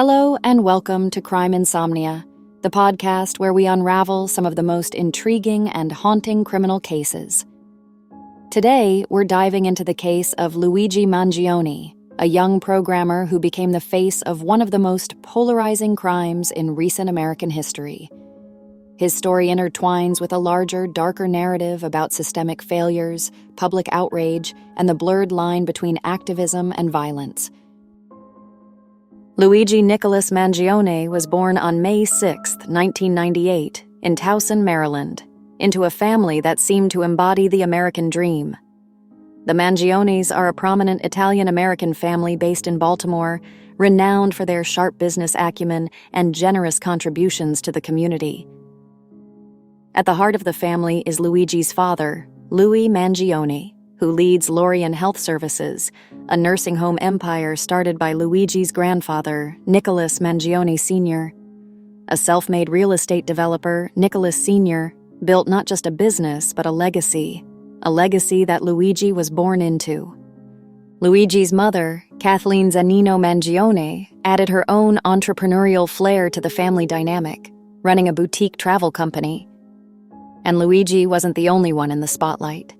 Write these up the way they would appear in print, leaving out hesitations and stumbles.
Hello and welcome to Crime Insomnia, the podcast where we unravel some of the most intriguing and haunting criminal cases. Today, we're diving into the case of Luigi Mangione, a young programmer who became the face of one of the most polarizing crimes in recent American history. His story intertwines with a larger, darker narrative about systemic failures, public outrage, and the blurred line between activism and violence. Luigi Nicholas Mangione was born on May 6, 1998, in Towson, Maryland, into a family that seemed to embody the American dream. The Mangiones are a prominent Italian-American family based in Baltimore, renowned for their sharp business acumen and generous contributions to the community. At the heart of the family is Luigi's father, Louis Mangione, who leads Lorien Health Services, a nursing home empire started by Luigi's grandfather, Nicholas Mangione Sr. A self-made real estate developer, Nicholas Sr. built not just a business but a legacy that Luigi was born into. Luigi's mother, Kathleen Zanino Mangione, added her own entrepreneurial flair to the family dynamic, running a boutique travel company. And Luigi wasn't the only one in the spotlight.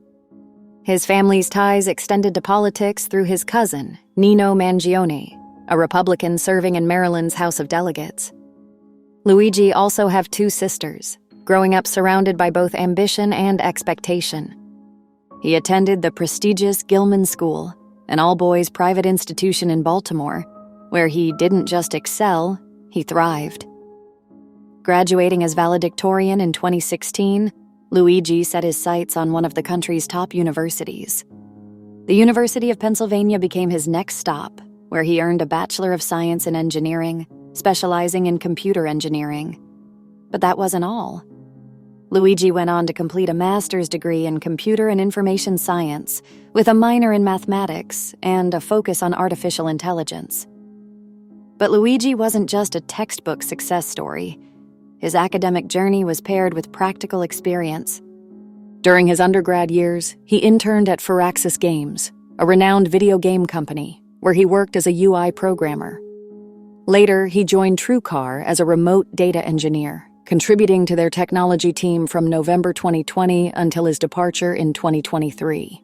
His family's ties extended to politics through his cousin, Nino Mangione, a Republican serving in Maryland's House of Delegates. Luigi also have two sisters, growing up surrounded by both ambition and expectation. He attended the prestigious Gilman School, an all-boys private institution in Baltimore, where he didn't just excel, he thrived. Graduating as valedictorian in 2016, Luigi set his sights on one of the country's top universities. The University of Pennsylvania became his next stop, where he earned a Bachelor of Science in Engineering, specializing in computer engineering. But that wasn't all. Luigi went on to complete a master's degree in computer and information science, with a minor in mathematics and a focus on artificial intelligence. But Luigi wasn't just a textbook success story. His academic journey was paired with practical experience. During his undergrad years, he interned at Firaxis Games, a renowned video game company, where he worked as a UI programmer. Later, he joined TrueCar as a remote data engineer, contributing to their technology team from November 2020 until his departure in 2023.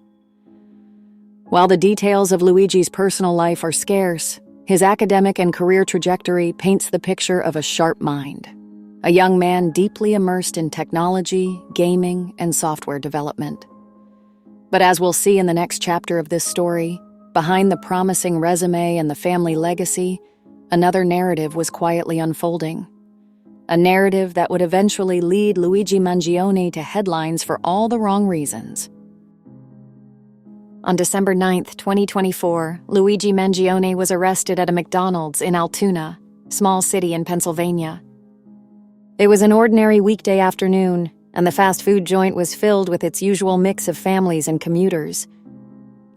While the details of Luigi's personal life are scarce, his academic and career trajectory paints the picture of a sharp mind. A young man deeply immersed in technology, gaming, and software development. But as we'll see in the next chapter of this story, behind the promising resume and the family legacy, another narrative was quietly unfolding. A narrative that would eventually lead Luigi Mangione to headlines for all the wrong reasons. On December 9, 2024, Luigi Mangione was arrested at a McDonald's in Altoona, small city in Pennsylvania. It was an ordinary weekday afternoon, and the fast food joint was filled with its usual mix of families and commuters.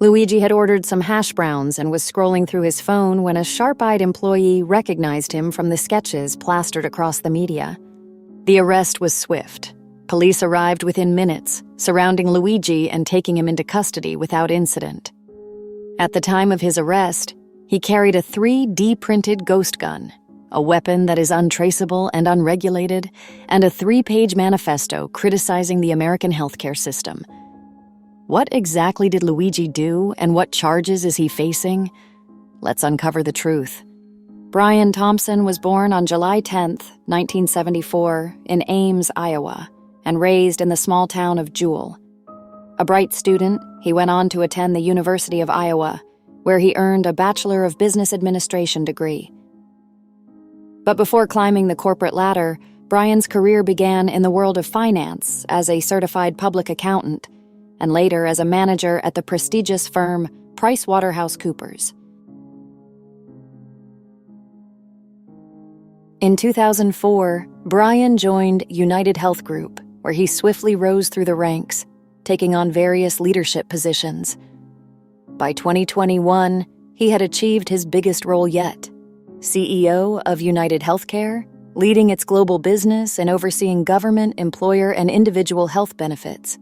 Luigi had ordered some hash browns and was scrolling through his phone when a sharp-eyed employee recognized him from the sketches plastered across the media. The arrest was swift. Police arrived within minutes, surrounding Luigi and taking him into custody without incident. At the time of his arrest, he carried a 3D-printed ghost gun, a weapon that is untraceable and unregulated, and a 3-page manifesto criticizing the American healthcare system. What exactly did Luigi do, and what charges is he facing? Let's uncover the truth. Brian Thompson was born on July 10, 1974, in Ames, Iowa, and raised in the small town of Jewell. A bright student, he went on to attend the University of Iowa, where he earned a Bachelor of Business Administration degree. But before climbing the corporate ladder, Brian's career began in the world of finance as a certified public accountant, and later as a manager at the prestigious firm PricewaterhouseCoopers. In 2004, Brian joined UnitedHealth Group, where he swiftly rose through the ranks, taking on various leadership positions. By 2021, he had achieved his biggest role yet, CEO of UnitedHealthcare, leading its global business and overseeing government, employer, and individual health benefits.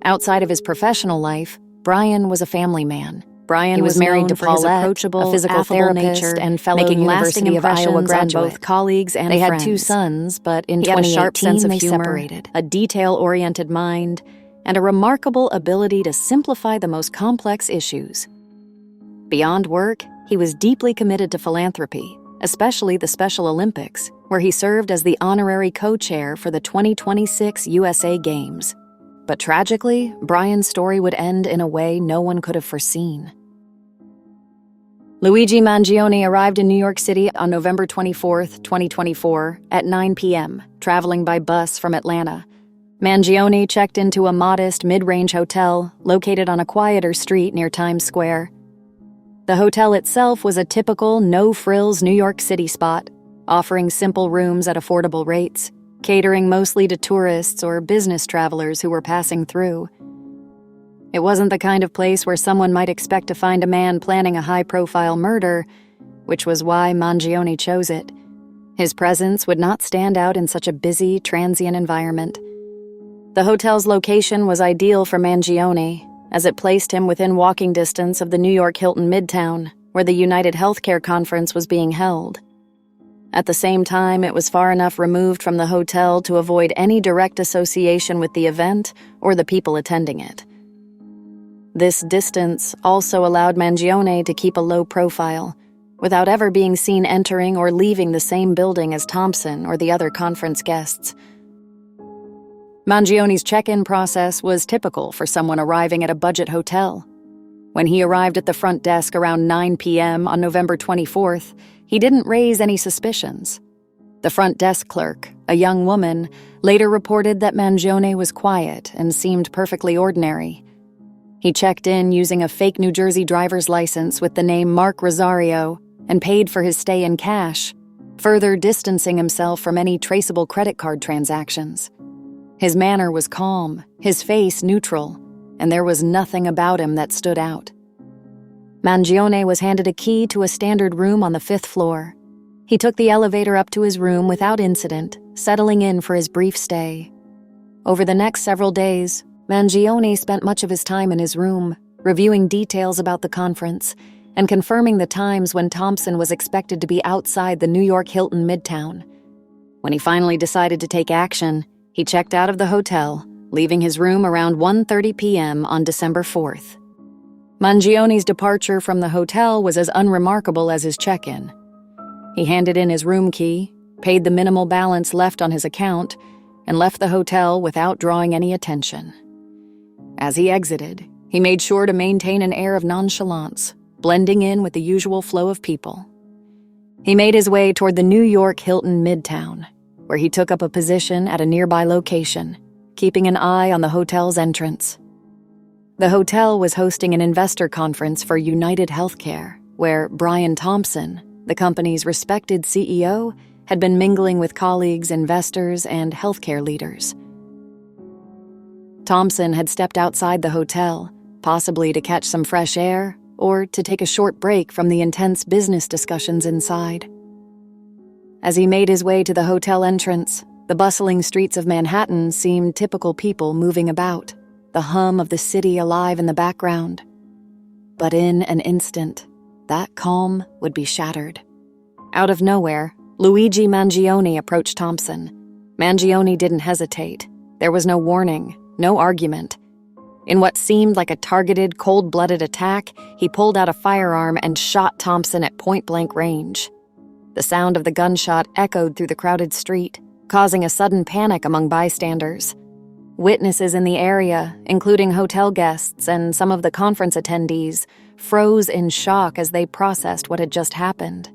Outside of his professional life, Brian was a family man, Brian was married to Paulette, a physical therapist and fellow University of Iowa graduate. Both colleagues and friends. They had 2 sons, but in 2018 had a sharp sense of humor, separated. A detail-oriented mind, and a remarkable ability to simplify the most complex issues. Beyond work, he was deeply committed to philanthropy, especially the Special Olympics, where he served as the honorary co-chair for the 2026 USA Games. But tragically, Brian's story would end in a way no one could have foreseen. Luigi Mangione arrived in New York City on November 24, 2024, at 9 p.m., traveling by bus from Atlanta. Mangione checked into a modest, mid-range hotel located on a quieter street near Times Square. The hotel itself was a typical, no-frills New York City spot, offering simple rooms at affordable rates, catering mostly to tourists or business travelers who were passing through. It wasn't the kind of place where someone might expect to find a man planning a high-profile murder, which was why Mangione chose it. His presence would not stand out in such a busy, transient environment. The hotel's location was ideal for Mangione, as it placed him within walking distance of the New York Hilton Midtown, where the UnitedHealthcare conference was being held. At the same time, it was far enough removed from the hotel to avoid any direct association with the event or the people attending it. This distance also allowed Mangione to keep a low profile, without ever being seen entering or leaving the same building as Thompson or the other conference guests. Mangione's check-in process was typical for someone arriving at a budget hotel. When he arrived at the front desk around 9 p.m. on November 24th, he didn't raise any suspicions. The front desk clerk, a young woman, later reported that Mangione was quiet and seemed perfectly ordinary. He checked in using a fake New Jersey driver's license with the name Mark Rosario and paid for his stay in cash, further distancing himself from any traceable credit card transactions. His manner was calm, his face neutral, and there was nothing about him that stood out. Mangione was handed a key to a standard room on the 5th floor. He took the elevator up to his room without incident, settling in for his brief stay. Over the next several days, Mangione spent much of his time in his room, reviewing details about the conference and confirming the times when Thompson was expected to be outside the New York Hilton Midtown. When he finally decided to take action, he checked out of the hotel, leaving his room around 1:30 p.m. on December 4th. Mangione's departure from the hotel was as unremarkable as his check-in. He handed in his room key, paid the minimal balance left on his account, and left the hotel without drawing any attention. As he exited, he made sure to maintain an air of nonchalance, blending in with the usual flow of people. He made his way toward the New York Hilton Midtown, where he took up a position at a nearby location, keeping an eye on the hotel's entrance. The hotel was hosting an investor conference for UnitedHealthcare, where Brian Thompson, the company's respected CEO, had been mingling with colleagues, investors, and healthcare leaders. Thompson had stepped outside the hotel, possibly to catch some fresh air or to take a short break from the intense business discussions inside. As he made his way to the hotel entrance, the bustling streets of Manhattan seemed typical people moving about, the hum of the city alive in the background. But in an instant, that calm would be shattered. Out of nowhere, Luigi Mangione approached Thompson. Mangione didn't hesitate. There was no warning, no argument. In what seemed like a targeted, cold-blooded attack, he pulled out a firearm and shot Thompson at point-blank range. The sound of the gunshot echoed through the crowded street, causing a sudden panic among bystanders. Witnesses in the area, including hotel guests and some of the conference attendees, froze in shock as they processed what had just happened.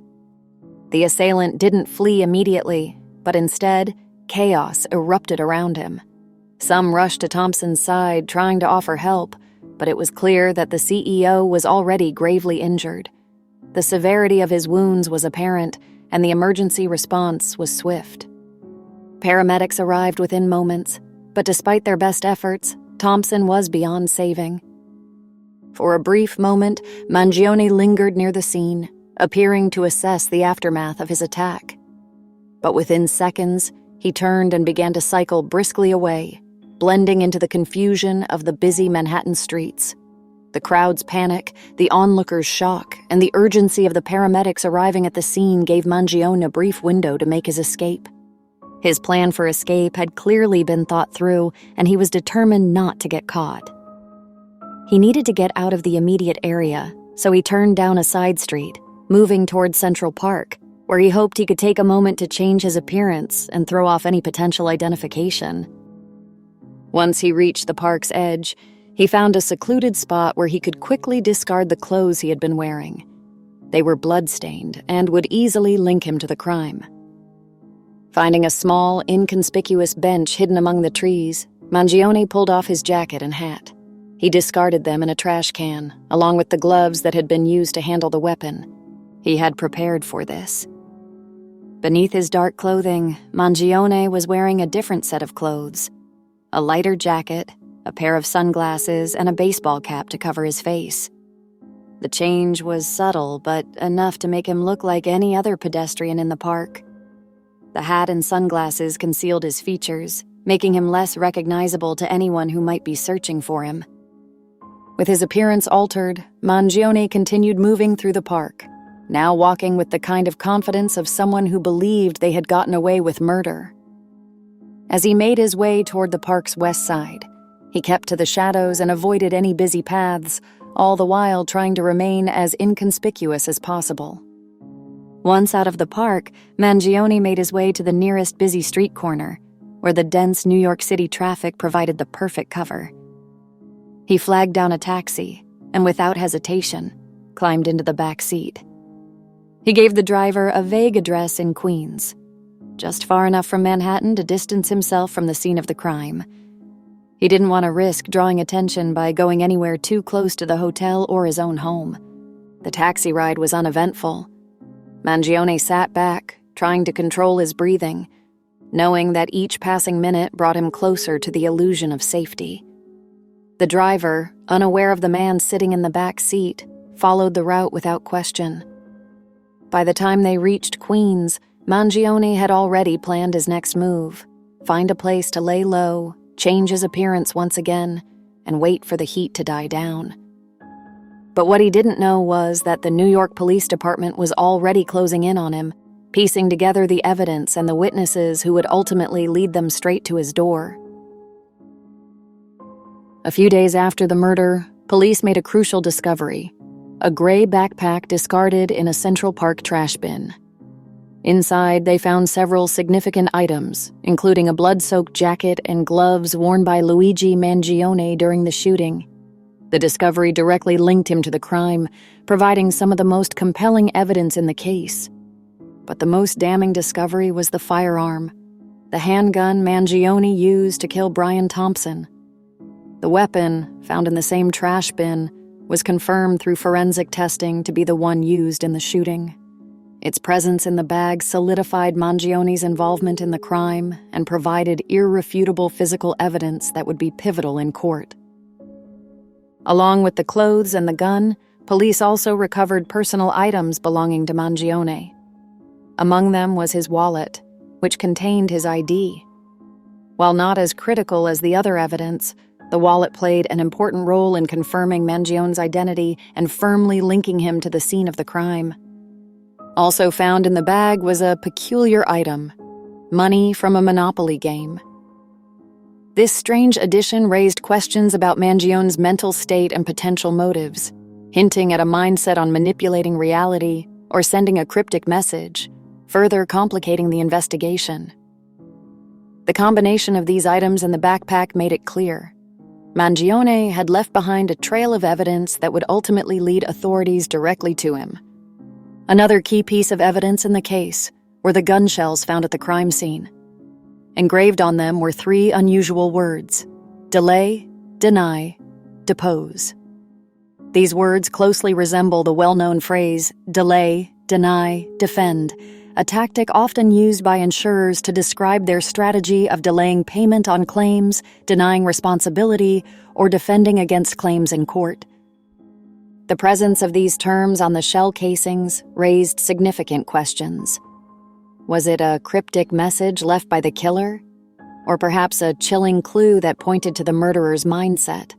The assailant didn't flee immediately, but instead, chaos erupted around him. Some rushed to Thompson's side, trying to offer help, but it was clear that the CEO was already gravely injured. The severity of his wounds was apparent, and the emergency response was swift. Paramedics arrived within moments, but despite their best efforts, Thompson was beyond saving. For a brief moment, Mangione lingered near the scene, appearing to assess the aftermath of his attack. But within seconds, he turned and began to cycle briskly away, blending into the confusion of the busy Manhattan streets. The crowd's panic, the onlookers' shock, and the urgency of the paramedics arriving at the scene gave Mangione a brief window to make his escape. His plan for escape had clearly been thought through, and he was determined not to get caught. He needed to get out of the immediate area, so he turned down a side street, moving towards Central Park, where he hoped he could take a moment to change his appearance and throw off any potential identification. Once he reached the park's edge, he found a secluded spot where he could quickly discard the clothes he had been wearing. They were blood-stained and would easily link him to the crime. Finding a small, inconspicuous bench hidden among the trees, Mangione pulled off his jacket and hat. He discarded them in a trash can, along with the gloves that had been used to handle the weapon. He had prepared for this. Beneath his dark clothing, Mangione was wearing a different set of clothes: a lighter jacket, a pair of sunglasses, and a baseball cap to cover his face. The change was subtle, but enough to make him look like any other pedestrian in the park. The hat and sunglasses concealed his features, making him less recognizable to anyone who might be searching for him. With his appearance altered, Mangione continued moving through the park, now walking with the kind of confidence of someone who believed they had gotten away with murder. As he made his way toward the park's west side, he kept to the shadows and avoided any busy paths, all the while trying to remain as inconspicuous as possible. Once out of the park, Mangione made his way to the nearest busy street corner, where the dense New York City traffic provided the perfect cover. He flagged down a taxi and, without hesitation, climbed into the back seat. He gave the driver a vague address in Queens, just far enough from Manhattan to distance himself from the scene of the crime. He didn't want to risk drawing attention by going anywhere too close to the hotel or his own home. The taxi ride was uneventful. Mangione sat back, trying to control his breathing, knowing that each passing minute brought him closer to the illusion of safety. The driver, unaware of the man sitting in the back seat, followed the route without question. By the time they reached Queens, Mangione had already planned his next move: find a place to lay low, change his appearance once again, and wait for the heat to die down. But what he didn't know was that the New York Police Department was already closing in on him, piecing together the evidence and the witnesses who would ultimately lead them straight to his door. A few days after the murder, police made a crucial discovery: a gray backpack discarded in a Central Park trash bin. Inside, they found several significant items, including a blood-soaked jacket and gloves worn by Luigi Mangione during the shooting. The discovery directly linked him to the crime, providing some of the most compelling evidence in the case. But the most damning discovery was the firearm, the handgun Mangione used to kill Brian Thompson. The weapon, found in the same trash bin, was confirmed through forensic testing to be the one used in the shooting. Its presence in the bag solidified Mangione's involvement in the crime and provided irrefutable physical evidence that would be pivotal in court. Along with the clothes and the gun, police also recovered personal items belonging to Mangione. Among them was his wallet, which contained his ID. While not as critical as the other evidence, the wallet played an important role in confirming Mangione's identity and firmly linking him to the scene of the crime. Also found in the bag was a peculiar item: money from a Monopoly game. This strange addition raised questions about Mangione's mental state and potential motives, hinting at a mindset on manipulating reality or sending a cryptic message, further complicating the investigation. The combination of these items in the backpack made it clear: Mangione had left behind a trail of evidence that would ultimately lead authorities directly to him. Another key piece of evidence in the case were the gun shells found at the crime scene. Engraved on them were 3 unusual words: delay, deny, depose. These words closely resemble the well-known phrase delay, deny, defend, a tactic often used by insurers to describe their strategy of delaying payment on claims, denying responsibility, or defending against claims in court. The presence of these terms on the shell casings raised significant questions. Was it a cryptic message left by the killer? Or perhaps a chilling clue that pointed to the murderer's mindset?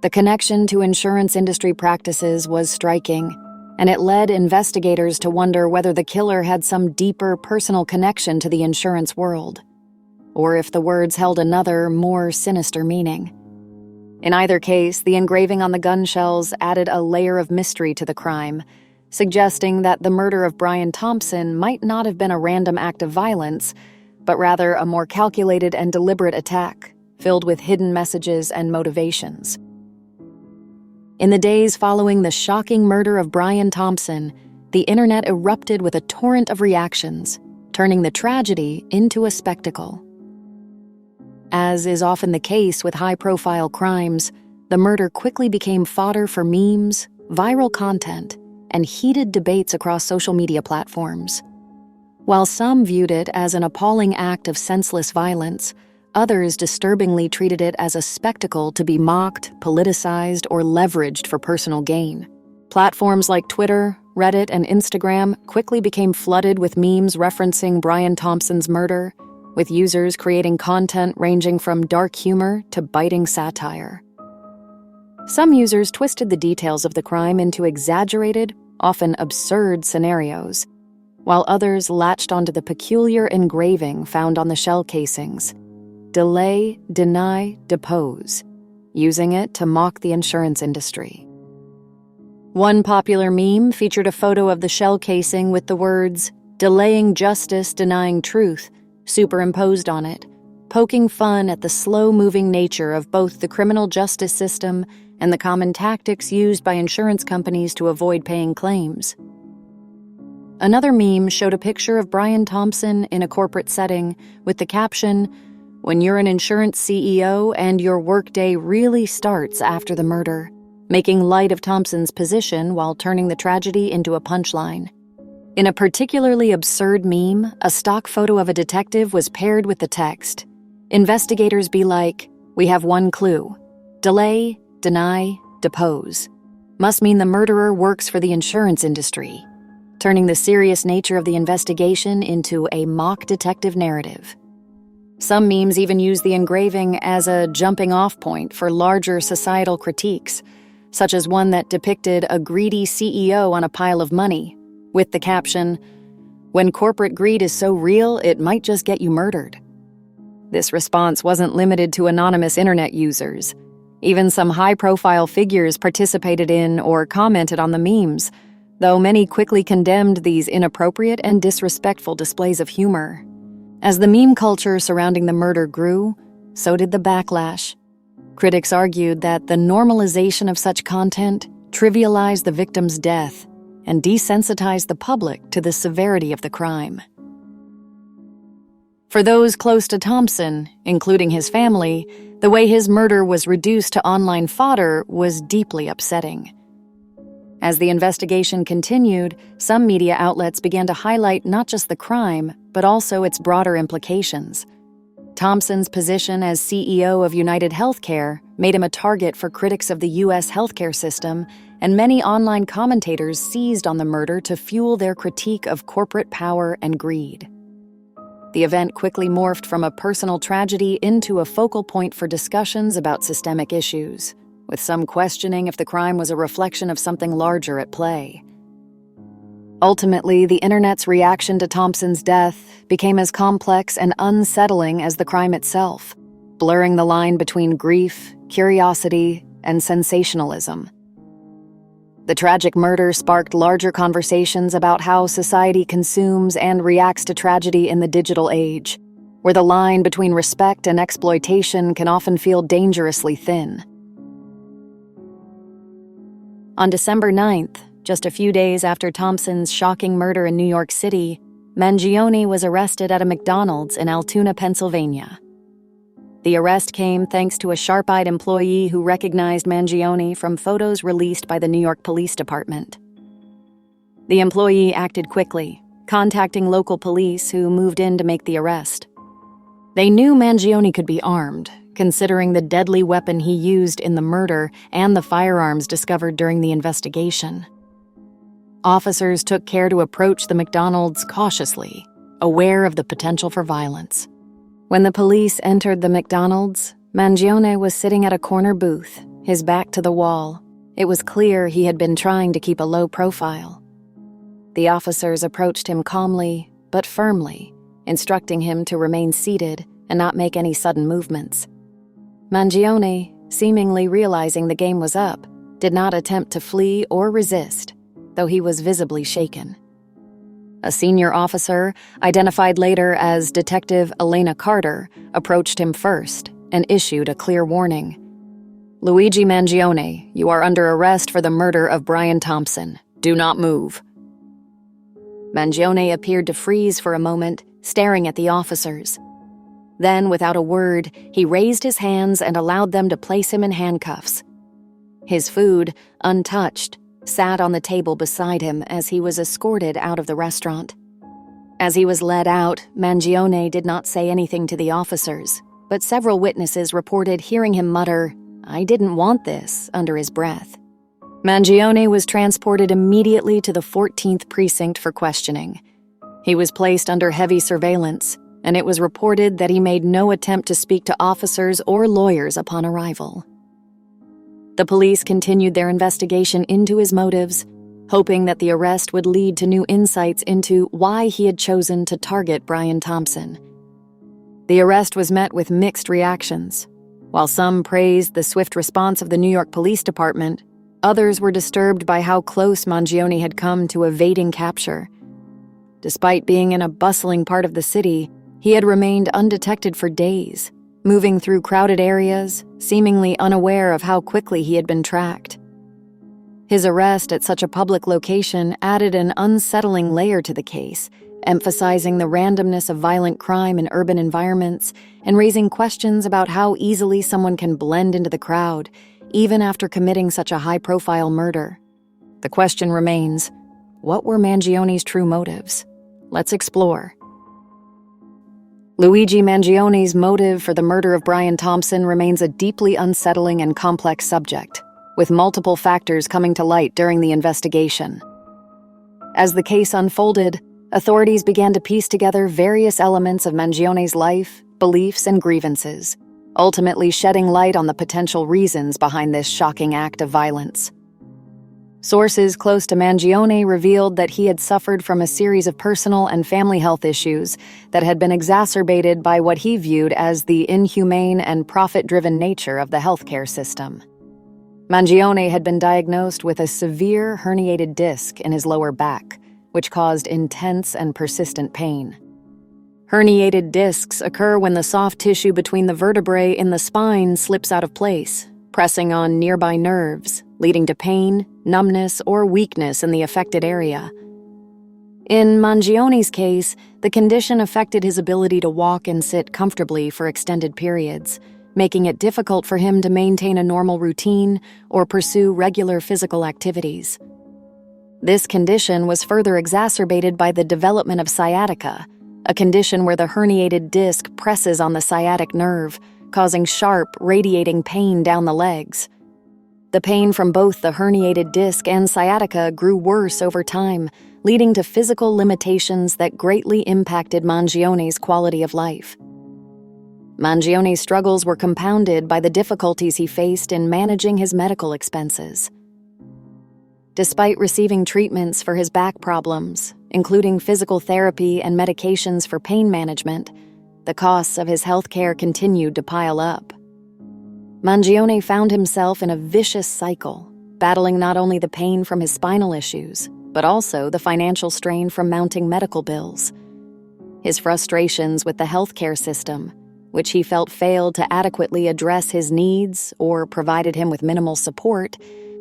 The connection to insurance industry practices was striking, and it led investigators to wonder whether the killer had some deeper personal connection to the insurance world, or if the words held another, more sinister meaning. In either case, the engraving on the gun shells added a layer of mystery to the crime, suggesting that the murder of Brian Thompson might not have been a random act of violence, but rather a more calculated and deliberate attack, filled with hidden messages and motivations. In the days following the shocking murder of Brian Thompson, the internet erupted with a torrent of reactions, turning the tragedy into a spectacle. As is often the case with high-profile crimes, the murder quickly became fodder for memes, viral content, and heated debates across social media platforms. While some viewed it as an appalling act of senseless violence, others disturbingly treated it as a spectacle to be mocked, politicized, or leveraged for personal gain. Platforms like Twitter, Reddit, and Instagram quickly became flooded with memes referencing Brian Thompson's murder, with users creating content ranging from dark humor to biting satire. Some users twisted the details of the crime into exaggerated, often absurd scenarios, while others latched onto the peculiar engraving found on the shell casings: delay, deny, depose, using it to mock the insurance industry. One popular meme featured a photo of the shell casing with the words, "delaying justice, denying truth," superimposed on it, poking fun at the slow-moving nature of both the criminal justice system and the common tactics used by insurance companies to avoid paying claims. Another meme showed a picture of Brian Thompson in a corporate setting with the caption, "When you're an insurance CEO and your workday really starts after the murder," making light of Thompson's position while turning the tragedy into a punchline. In a particularly absurd meme, a stock photo of a detective was paired with the text, "Investigators be like, we have one clue. Delay, deny, depose." Must mean the murderer works for the insurance industry, turning the serious nature of the investigation into a mock detective narrative. Some memes even use the engraving as a jumping-off point for larger societal critiques, such as one that depicted a greedy CEO on a pile of money, with the caption, "When corporate greed is so real, it might just get you murdered." This response wasn't limited to anonymous internet users. Even some high-profile figures participated in or commented on the memes, though many quickly condemned these inappropriate and disrespectful displays of humor. As the meme culture surrounding the murder grew, so did the backlash. Critics argued that the normalization of such content trivialized the victim's death and desensitized the public to the severity of the crime. For those close to Thompson, including his family, the way his murder was reduced to online fodder was deeply upsetting. As the investigation continued, some media outlets began to highlight not just the crime, but also its broader implications. Thompson's position as CEO of UnitedHealthcare made him a target for critics of the U.S. healthcare system, and many online commentators seized on the murder to fuel their critique of corporate power and greed. The event quickly morphed from a personal tragedy into a focal point for discussions about systemic issues, with some questioning if the crime was a reflection of something larger at play. Ultimately, the internet's reaction to Thompson's death became as complex and unsettling as the crime itself, blurring the line between grief, curiosity, and sensationalism. The tragic murder sparked larger conversations about how society consumes and reacts to tragedy in the digital age, where the line between respect and exploitation can often feel dangerously thin. On December 9th, just a few days after Thompson's shocking murder in New York City, Mangione was arrested at a McDonald's in Altoona, Pennsylvania. The arrest came thanks to a sharp-eyed employee who recognized Mangione from photos released by the New York Police Department. The employee acted quickly, contacting local police who moved in to make the arrest. They knew Mangione could be armed, considering the deadly weapon he used in the murder and the firearms discovered during the investigation. Officers took care to approach the McDonald's cautiously, aware of the potential for violence. When the police entered the McDonald's, Mangione was sitting at a corner booth, his back to the wall. It was clear he had been trying to keep a low profile. The officers approached him calmly but firmly, instructing him to remain seated and not make any sudden movements. Mangione, seemingly realizing the game was up, did not attempt to flee or resist, though he was visibly shaken. A senior officer, identified later as Detective Elena Carter, approached him first and issued a clear warning. "Luigi Mangione, you are under arrest for the murder of Brian Thompson. Do not move." Mangione appeared to freeze for a moment, staring at the officers. Then, without a word, he raised his hands and allowed them to place him in handcuffs. His food, untouched, sat on the table beside him as he was escorted out of the restaurant. As he was led out, Mangione did not say anything to the officers, but several witnesses reported hearing him mutter, "I didn't want this," under his breath. Mangione was transported immediately to the 14th precinct for questioning. He was placed under heavy surveillance, and it was reported that he made no attempt to speak to officers or lawyers upon arrival. The police continued their investigation into his motives, hoping that the arrest would lead to new insights into why he had chosen to target Brian Thompson. The arrest was met with mixed reactions. While some praised the swift response of the New York Police Department, others were disturbed by how close Mangione had come to evading capture. Despite being in a bustling part of the city, he had remained undetected for days, moving through crowded areas, seemingly unaware of how quickly he had been tracked. His arrest at such a public location added an unsettling layer to the case, emphasizing the randomness of violent crime in urban environments and raising questions about how easily someone can blend into the crowd, even after committing such a high-profile murder. The question remains, what were Mangione's true motives? Let's explore. Luigi Mangione's motive for the murder of Brian Thompson remains a deeply unsettling and complex subject, with multiple factors coming to light during the investigation. As the case unfolded, authorities began to piece together various elements of Mangione's life, beliefs, and grievances, ultimately shedding light on the potential reasons behind this shocking act of violence. Sources close to Mangione revealed that he had suffered from a series of personal and family health issues that had been exacerbated by what he viewed as the inhumane and profit-driven nature of the healthcare system. Mangione had been diagnosed with a severe herniated disc in his lower back, which caused intense and persistent pain. Herniated discs occur when the soft tissue between the vertebrae in the spine slips out of place, pressing on nearby nerves, leading to pain, numbness, or weakness in the affected area. In Mangione's case, the condition affected his ability to walk and sit comfortably for extended periods, making it difficult for him to maintain a normal routine or pursue regular physical activities. This condition was further exacerbated by the development of sciatica, a condition where the herniated disc presses on the sciatic nerve, causing sharp, radiating pain down the legs. The pain from both the herniated disc and sciatica grew worse over time, leading to physical limitations that greatly impacted Mangione's quality of life. Mangione's struggles were compounded by the difficulties he faced in managing his medical expenses. Despite receiving treatments for his back problems, including physical therapy and medications for pain management, the costs of his health care continued to pile up. Mangione found himself in a vicious cycle, battling not only the pain from his spinal issues, but also the financial strain from mounting medical bills. His frustrations with the healthcare system, which he felt failed to adequately address his needs or provided him with minimal support,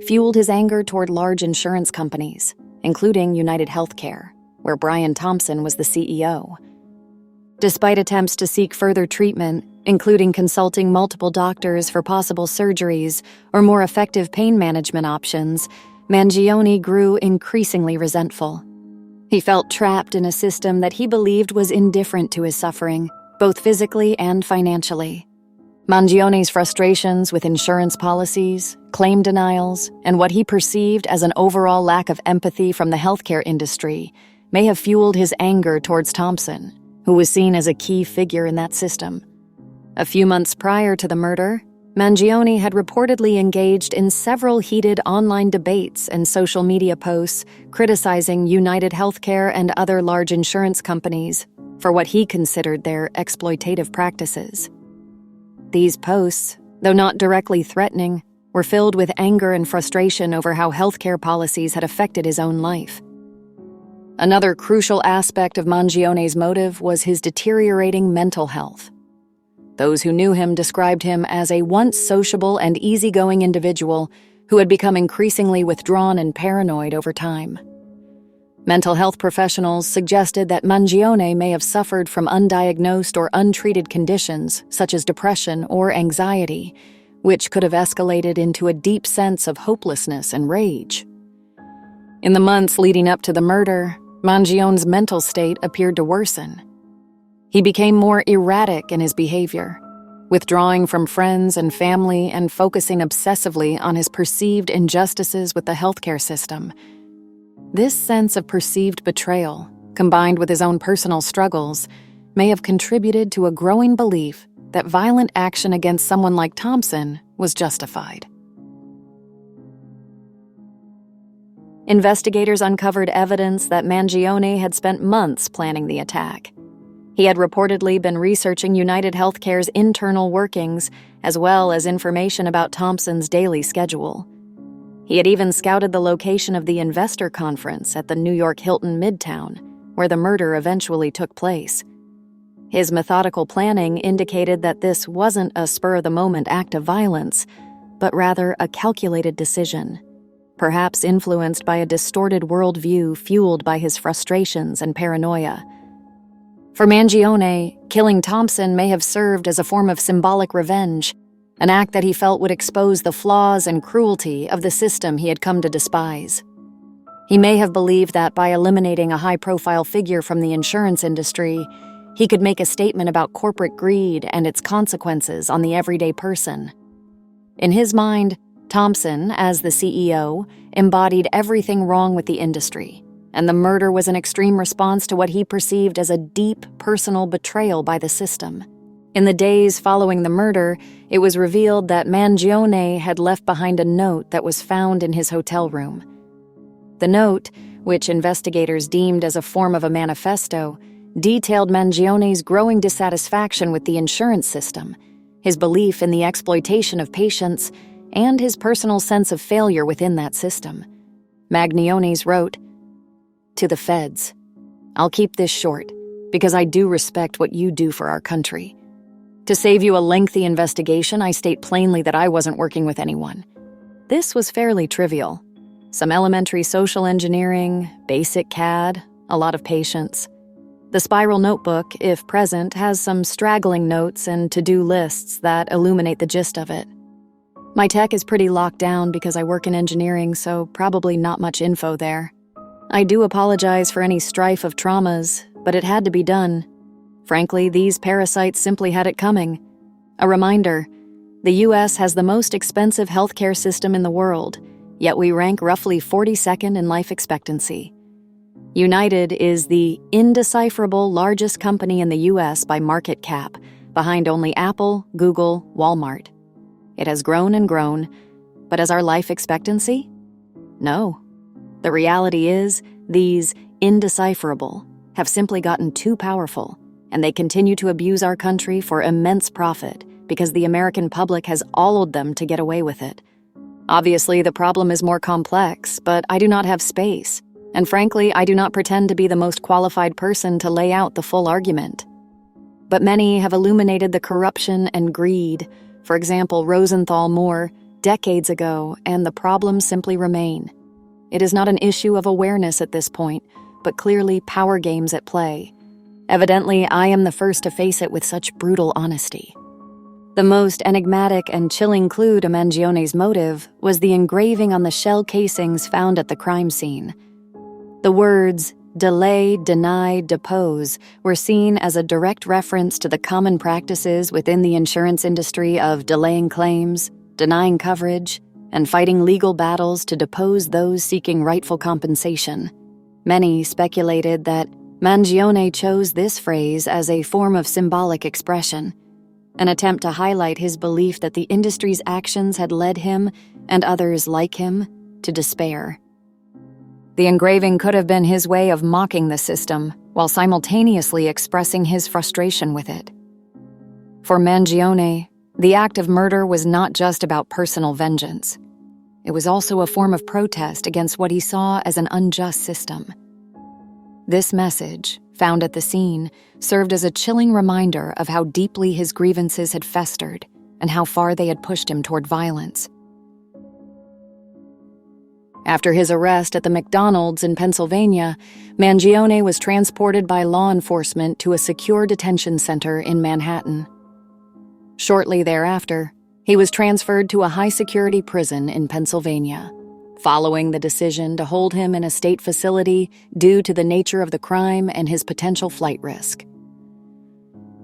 fueled his anger toward large insurance companies, including UnitedHealthcare, where Brian Thompson was the CEO. Despite attempts to seek further treatment, including consulting multiple doctors for possible surgeries or more effective pain management options, Mangione grew increasingly resentful. He felt trapped in a system that he believed was indifferent to his suffering, both physically and financially. Mangione's frustrations with insurance policies, claim denials, and what he perceived as an overall lack of empathy from the healthcare industry may have fueled his anger towards Thompson, who was seen as a key figure in that system. A few months prior to the murder, Mangione had reportedly engaged in several heated online debates and social media posts criticizing UnitedHealthcare and other large insurance companies for what he considered their exploitative practices. These posts, though not directly threatening, were filled with anger and frustration over how healthcare policies had affected his own life. Another crucial aspect of Mangione's motive was his deteriorating mental health. Those who knew him described him as a once sociable and easygoing individual who had become increasingly withdrawn and paranoid over time. Mental health professionals suggested that Mangione may have suffered from undiagnosed or untreated conditions such as depression or anxiety, which could have escalated into a deep sense of hopelessness and rage. In the months leading up to the murder, Mangione's mental state appeared to worsen. He became more erratic in his behavior, withdrawing from friends and family and focusing obsessively on his perceived injustices with the healthcare system. This sense of perceived betrayal, combined with his own personal struggles, may have contributed to a growing belief that violent action against someone like Thompson was justified. Investigators uncovered evidence that Mangione had spent months planning the attack. He had reportedly been researching UnitedHealthcare's internal workings, as well as information about Thompson's daily schedule. He had even scouted the location of the investor conference at the New York Hilton Midtown, where the murder eventually took place. His methodical planning indicated that this wasn't a spur-of-the-moment act of violence, but rather a calculated decision, perhaps influenced by a distorted worldview fueled by his frustrations and paranoia. For Mangione, killing Thompson may have served as a form of symbolic revenge, an act that he felt would expose the flaws and cruelty of the system he had come to despise. He may have believed that by eliminating a high-profile figure from the insurance industry, he could make a statement about corporate greed and its consequences on the everyday person. In his mind, Thompson, as the CEO, embodied everything wrong with the industry, and the murder was an extreme response to what he perceived as a deep personal betrayal by the system. In the days following the murder, it was revealed that Mangione had left behind a note that was found in his hotel room. The note, which investigators deemed as a form of a manifesto, detailed Mangione's growing dissatisfaction with the insurance system, his belief in the exploitation of patients, and his personal sense of failure within that system. Mangione wrote, "To the feds, I'll keep this short, because I do respect what you do for our country. To save you a lengthy investigation, I state plainly that I wasn't working with anyone." This was fairly trivial. Some elementary social engineering, basic CAD, a lot of patience. The spiral notebook, if present, has some straggling notes and to-do lists that illuminate the gist of it. My tech is pretty locked down because I work in engineering, so probably not much info there. I do apologize for any strife of traumas, but it had to be done. Frankly, these parasites simply had it coming. A reminder, the U.S. has the most expensive healthcare system in the world, yet we rank roughly 42nd in life expectancy. United is the indecipherable largest company in the U.S. by market cap, behind only Apple, Google, Walmart. It has grown and grown, but as our life expectancy? No. The reality is, these indecipherable have simply gotten too powerful, and they continue to abuse our country for immense profit because the American public has allowed them to get away with it. Obviously, the problem is more complex, but I do not have space, and frankly, I do not pretend to be the most qualified person to lay out the full argument. But many have illuminated the corruption and greed, for example, Rosenthal Moore, decades ago, and the problems simply remain. It is not an issue of awareness at this point, but clearly power games at play. Evidently, I am the first to face it with such brutal honesty. The most enigmatic and chilling clue to Mangione's motive was the engraving on the shell casings found at the crime scene. The words, delay, deny, depose, were seen as a direct reference to the common practices within the insurance industry of delaying claims, denying coverage, and fighting legal battles to depose those seeking rightful compensation. Many speculated that Mangione chose this phrase as a form of symbolic expression. an attempt to highlight his belief that the industry's actions had led him, and others like him, to despair. The engraving could have been his way of mocking the system while simultaneously expressing his frustration with it. For Mangione, the act of murder was not just about personal vengeance. It was also a form of protest against what he saw as an unjust system. This message, found at the scene, served as a chilling reminder of how deeply his grievances had festered and how far they had pushed him toward violence. After his arrest at the McDonald's in Pennsylvania, Mangione was transported by law enforcement to a secure detention center in Manhattan. Shortly thereafter, he was transferred to a high-security prison in Pennsylvania, following the decision to hold him in a state facility due to the nature of the crime and his potential flight risk.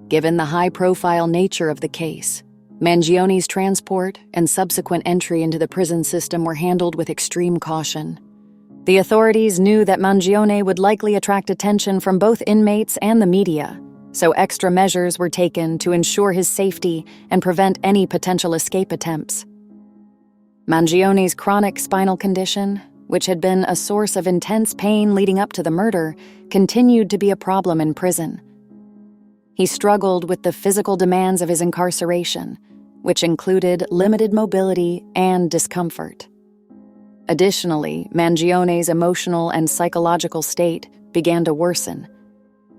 Given the high-profile nature of the case, Mangione's transport and subsequent entry into the prison system were handled with extreme caution. The authorities knew that Mangione would likely attract attention from both inmates and the media, so extra measures were taken to ensure his safety and prevent any potential escape attempts. Mangione's chronic spinal condition, which had been a source of intense pain leading up to the murder, continued to be a problem in prison. He struggled with the physical demands of his incarceration, which included limited mobility and discomfort. Additionally, Mangione's emotional and psychological state began to worsen.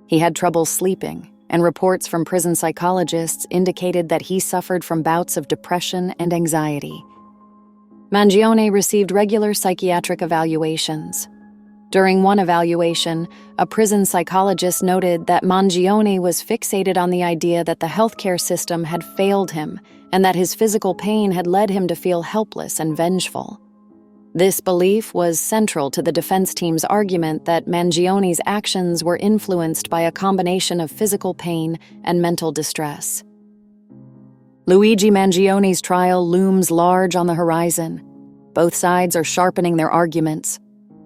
He had trouble sleeping, and reports from prison psychologists indicated that he suffered from bouts of depression and anxiety. Mangione received regular psychiatric evaluations. During one evaluation, a prison psychologist noted that Mangione was fixated on the idea that the healthcare system had failed him and that his physical pain had led him to feel helpless and vengeful. This belief was central to the defense team's argument that Mangione's actions were influenced by a combination of physical pain and mental distress. Luigi Mangione's trial looms large on the horizon. Both sides are sharpening their arguments.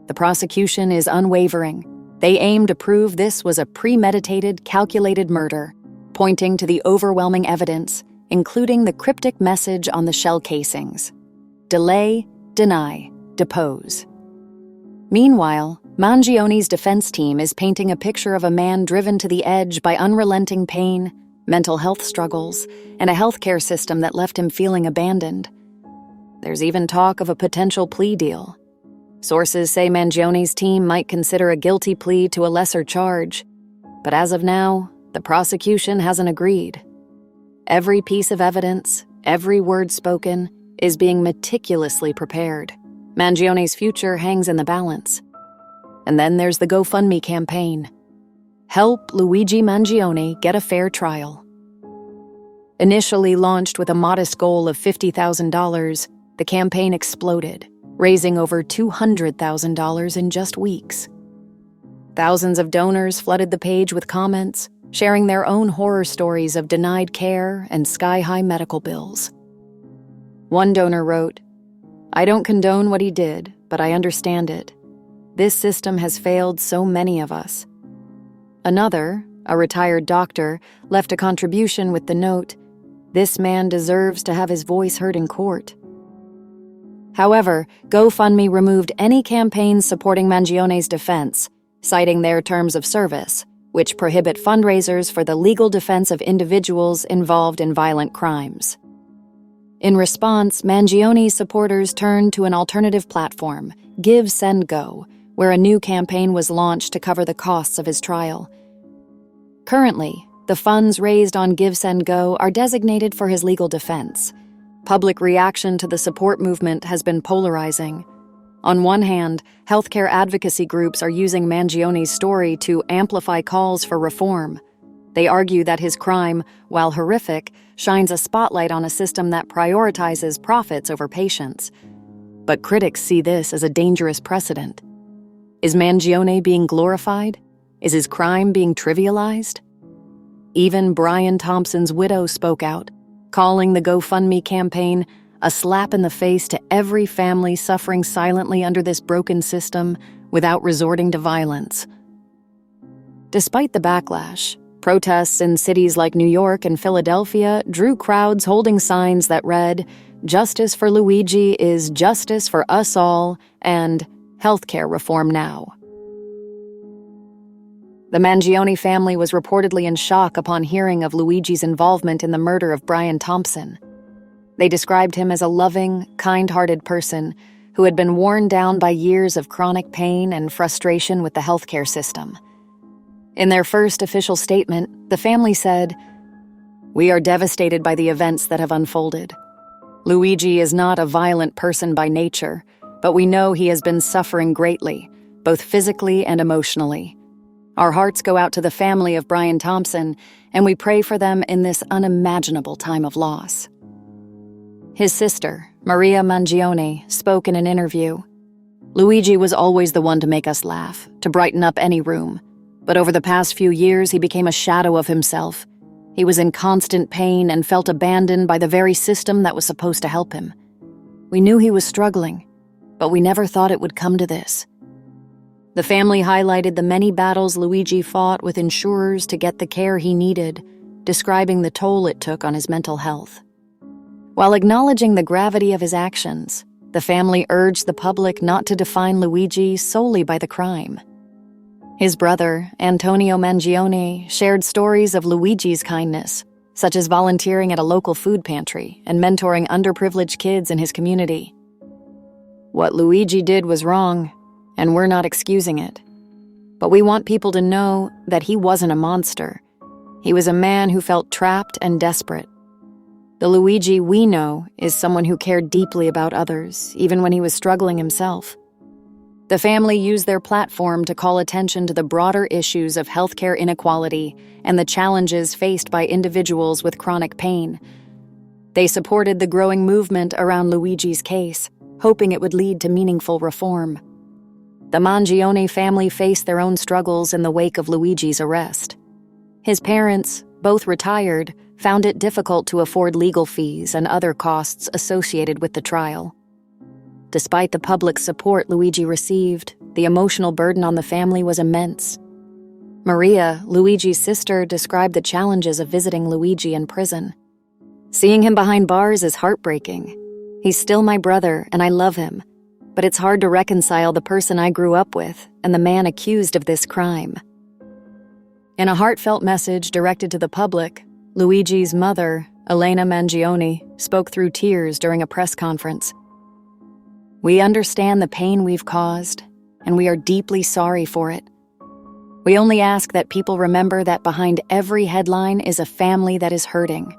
The prosecution is unwavering. They aim to prove this was a premeditated, calculated murder, pointing to the overwhelming evidence, including the cryptic message on the shell casings: delay, deny, depose. Meanwhile, Mangione's defense team is painting a picture of a man driven to the edge by unrelenting pain, mental health struggles, and a healthcare system that left him feeling abandoned. There's even talk of a potential plea deal. Sources say Mangione's team might consider a guilty plea to a lesser charge, but as of now, the prosecution hasn't agreed. Every piece of evidence, every word spoken, is being meticulously prepared. Mangione's future hangs in the balance. And then there's the GoFundMe campaign. Help Luigi Mangione get a fair trial. Initially launched with a modest goal of $50,000, the campaign exploded, raising over $200,000 in just weeks. Thousands of donors flooded the page with comments, sharing their own horror stories of denied care and sky-high medical bills. One donor wrote, "I don't condone what he did, but I understand it. This system has failed so many of us." Another, a retired doctor, left a contribution with the note, "This man deserves to have his voice heard in court." However, GoFundMe removed any campaigns supporting Mangione's defense, citing their terms of service, which prohibit fundraisers for the legal defense of individuals involved in violent crimes. In response, Mangione's supporters turned to an alternative platform, Give, Send, Go, where a new campaign was launched to cover the costs of his trial. Currently, the funds raised on Give, Send, Go are designated for his legal defense. Public reaction to the support movement has been polarizing. On one hand, healthcare advocacy groups are using Mangione's story to amplify calls for reform. They argue that his crime, while horrific, shines a spotlight on a system that prioritizes profits over patients. But critics see this as a dangerous precedent. Is Mangione being glorified? Is his crime being trivialized? Even Brian Thompson's widow spoke out, calling the GoFundMe campaign a slap in the face to every family suffering silently under this broken system without resorting to violence. Despite the backlash, Protests in cities like New York and Philadelphia drew crowds holding signs that read, "Justice for Luigi is justice for us all," and "Healthcare reform now." The Mangione family was reportedly in shock upon hearing of Luigi's involvement in the murder of Brian Thompson. They described him as a loving, kind-hearted person who had been worn down by years of chronic pain and frustration with the healthcare system. In their first official statement, the family said, "We are devastated by the events that have unfolded. Luigi is not a violent person by nature, but we know he has been suffering greatly, both physically and emotionally. Our hearts go out to the family of Brian Thompson, and we pray for them in this unimaginable time of loss." His sister, Maria Mangione, spoke in an interview. "Luigi was always the one to make us laugh, to brighten up any room. But over the past few years, he became a shadow of himself. He was in constant pain and felt abandoned by the very system that was supposed to help him. We knew he was struggling, but we never thought it would come to this." The family highlighted the many battles Luigi fought with insurers to get the care he needed, describing the toll it took on his mental health. While acknowledging the gravity of his actions, the family urged the public not to define Luigi solely by the crime. His brother, Antonio Mangione, shared stories of Luigi's kindness, such as volunteering at a local food pantry and mentoring underprivileged kids in his community. "What Luigi did was wrong, and we're not excusing it. But we want people to know that he wasn't a monster. He was a man who felt trapped and desperate. The Luigi we know is someone who cared deeply about others, even when he was struggling himself." The family used their platform to call attention to the broader issues of healthcare inequality and the challenges faced by individuals with chronic pain. They supported the growing movement around Luigi's case, hoping it would lead to meaningful reform. The Mangione family faced their own struggles in the wake of Luigi's arrest. His parents, both retired, found it difficult to afford legal fees and other costs associated with the trial. Despite the public support Luigi received, the emotional burden on the family was immense. Maria, Luigi's sister, described the challenges of visiting Luigi in prison. "Seeing him behind bars is heartbreaking. He's still my brother, and I love him. But it's hard to reconcile the person I grew up with and the man accused of this crime." In a heartfelt message directed to the public, Luigi's mother, Elena Mangione, spoke through tears during a press conference. "We understand the pain we've caused, and we are deeply sorry for it. We only ask that people remember that behind every headline is a family that is hurting.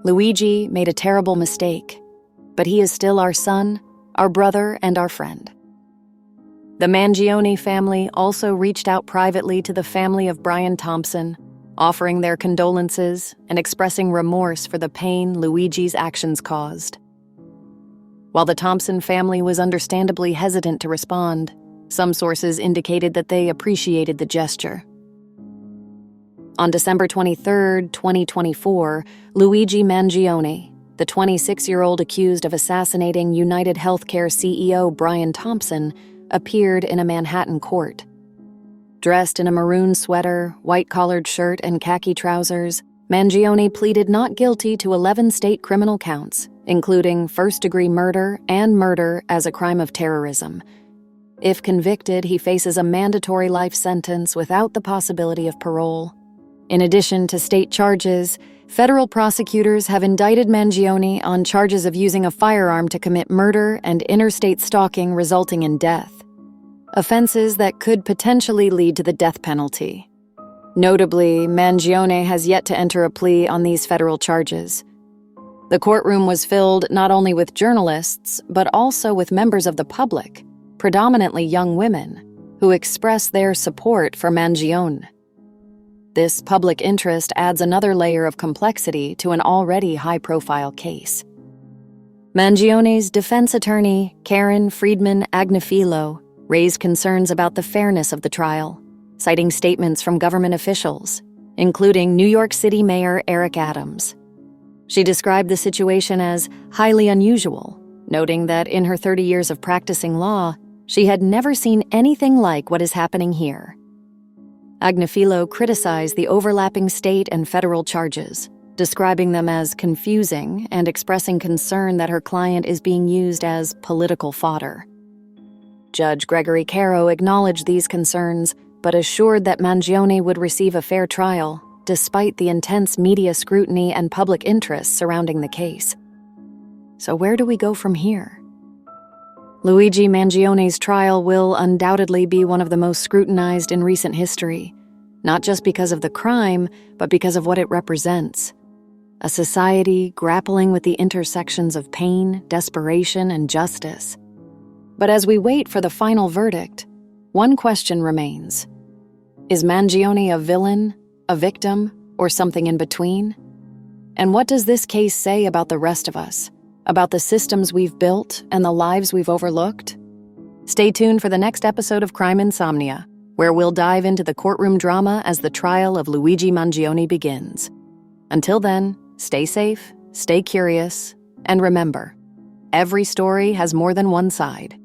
Luigi made a terrible mistake, but he is still our son, our brother, and our friend." The Mangione family also reached out privately to the family of Brian Thompson, offering their condolences and expressing remorse for the pain Luigi's actions caused. While the Thompson family was understandably hesitant to respond, some sources indicated that they appreciated the gesture. On December 23, 2024, Luigi Mangione, the 26-year-old accused of assassinating UnitedHealthcare CEO Brian Thompson, appeared in a Manhattan court. Dressed in a maroon sweater, white-collared shirt, and khaki trousers, Mangione pleaded not guilty to 11 state criminal counts, including first-degree murder and murder as a crime of terrorism. If convicted, he faces a mandatory life sentence without the possibility of parole. In addition to state charges, federal prosecutors have indicted Mangione on charges of using a firearm to commit murder and interstate stalking resulting in death, offenses that could potentially lead to the death penalty. Notably, Mangione has yet to enter a plea on these federal charges. The courtroom was filled not only with journalists, but also with members of the public, predominantly young women, who expressed their support for Mangione. This public interest adds another layer of complexity to an already high-profile case. Mangione's defense attorney, Karen Friedman Agnifilo, raised concerns about the fairness of the trial, citing statements from government officials, including New York City Mayor Eric Adams. She described the situation as highly unusual, noting that in her 30 years of practicing law, she had never seen anything like what is happening here. Agnifilo criticized the overlapping state and federal charges, describing them as confusing and expressing concern that her client is being used as political fodder. Judge Gregory Caro acknowledged these concerns, but assured that Mangione would receive a fair trial, despite the intense media scrutiny and public interest surrounding the case. So where do we go from here? Luigi Mangione's trial will undoubtedly be one of the most scrutinized in recent history, not just because of the crime, but because of what it represents. A society grappling with the intersections of pain, desperation, and justice. But as we wait for the final verdict, one question remains. Is Mangione a villain, a victim, or something in between? And what does this case say about the rest of us? About the systems we've built and the lives we've overlooked? Stay tuned for the next episode of Crime Insomnia, where we'll dive into the courtroom drama as the trial of Luigi Mangione begins. Until then, stay safe, stay curious, and remember, every story has more than one side.